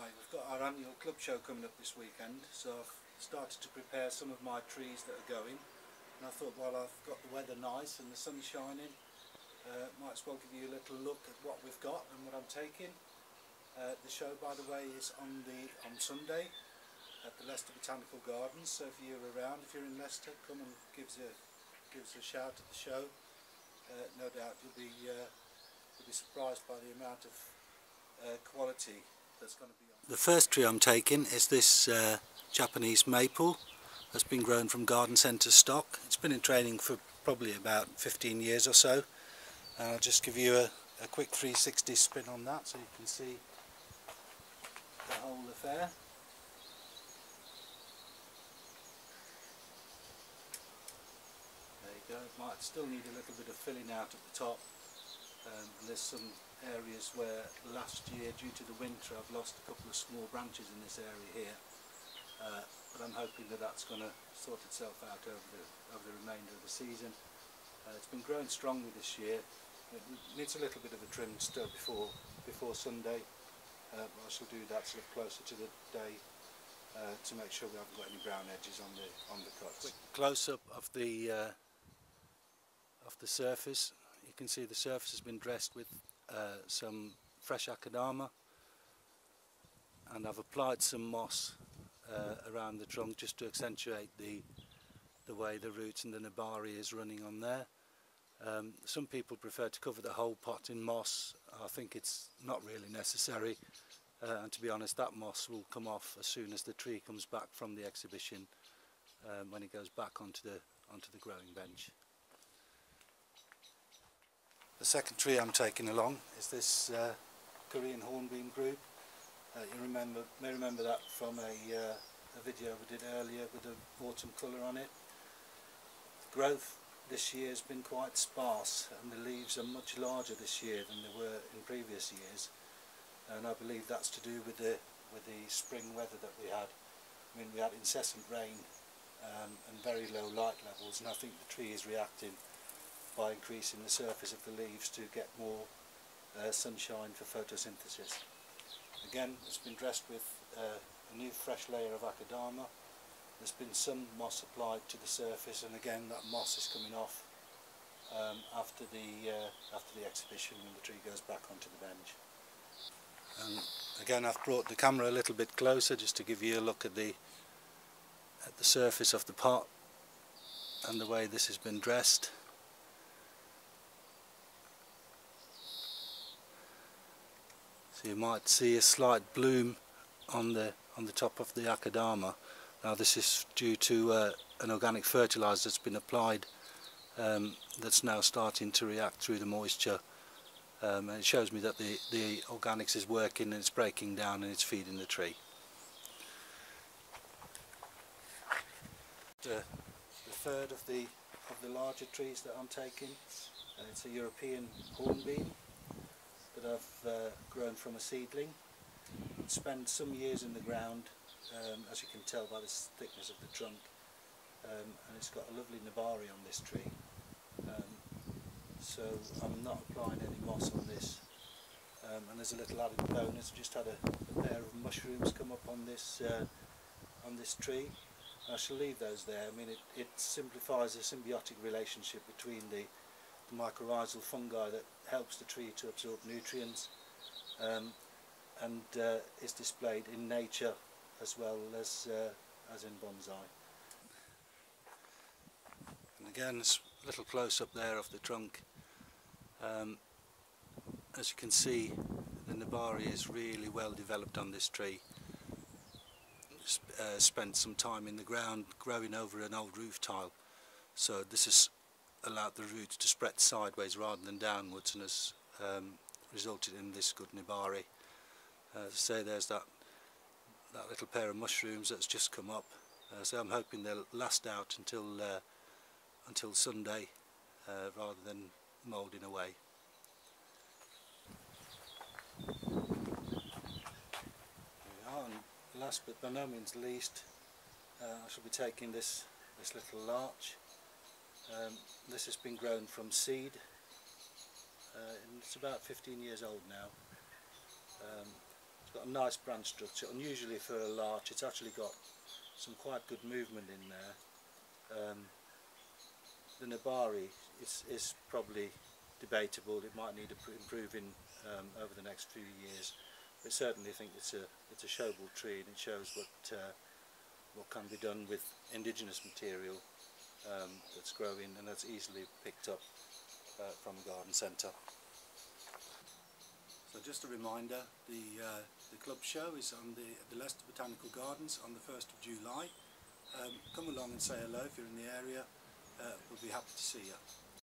Hi, we've got our annual club show coming up this weekend, so I've started to prepare some of my trees that are going, and I thought while I've got the weather nice and the sun shining, might as well give you a little look at what we've got and what I'm taking. The show, by the way, is on Sunday at the Leicester Botanical Gardens, so if you're around, if you're in Leicester, come and give us a shout at the show. No doubt you'll be surprised by the amount of quality that's going to be on. The first tree I'm taking is this Japanese maple that's been grown from garden centre stock. It's been in training for probably about 15 years or so. I'll just give you a quick 360 spin on that so you can see the whole affair. There you go. It might still need a little bit of filling out at the top. And there's some areas where last year, due to the winter, I've lost a couple of small branches in this area here, but I'm hoping that that's going to sort itself out over the remainder of the season. It's been growing strongly this year. It needs a little bit of a trim still before Sunday. I shall do that sort of closer to the day to make sure we haven't got any brown edges on the cuts. Quick close up of the surface. You can see the surface has been dressed with some fresh akadama, and I've applied some moss around the trunk just to accentuate the way the roots and the nabari is running on there. Some people prefer to cover the whole pot in moss. I think it's not really necessary, and to be honest, that moss will come off as soon as the tree comes back from the exhibition, when it goes back onto the growing bench. The second tree I'm taking along is this Korean hornbeam group. You may remember that from a video we did earlier with the autumn colour on it. The growth this year has been quite sparse, and the leaves are much larger this year than they were in previous years, and I believe that's to do with the spring weather that we had. I mean, we had incessant rain and very low light levels, and I think the tree is reacting by increasing the surface of the leaves to get more sunshine for photosynthesis. Again, it's been dressed with a new fresh layer of akadama. There's been some moss applied to the surface, and again that moss is coming off after the exhibition when the tree goes back onto the bench. And again, I've brought the camera a little bit closer just to give you a look at the surface of the pot and the way this has been dressed. So you might see a slight bloom on the top of the akadama. Now this is due to an organic fertiliser that's been applied, that's now starting to react through the moisture, and it shows me that the organics is working and it's breaking down and it's feeding the tree. The third of the larger trees that I'm taking, it's a European hornbeam that I've grown from a seedling. It spent some years in the ground, as you can tell by the thickness of the trunk, and it's got a lovely nabari on this tree, so I'm not applying any moss on this. And there's a little added bonus. I just had a pair of mushrooms come up on this tree. I shall leave those there. I mean, it simplifies a symbiotic relationship between the mycorrhizal fungi that helps the tree to absorb nutrients, and is displayed in nature as well as in bonsai. And again, it's a little close up there of the trunk. As you can see, the nabari is really well developed on this tree. Spent some time in the ground growing over an old roof tile, so this has allowed the roots to spread sideways rather than downwards, and has resulted in this good nabari. As I say, there's that little pair of mushrooms that's just come up, so I'm hoping they'll last out until Sunday rather than moulding away. And last but by no means least, I shall be taking this little larch. This has been grown from seed, and it's about 15 years old now. It's got a nice branch structure. Unusually for a larch, it's actually got some quite good movement in there. The Nabari is probably debatable. It might need improving over the next few years, but certainly I think it's a showable tree, and it shows what can be done with indigenous material that's growing and that's easily picked up from a garden centre. So just a reminder, the club show is on the Leicester Botanical Gardens on the 1st of July. Come along and say hello if you're in the area. We'll be happy to see you.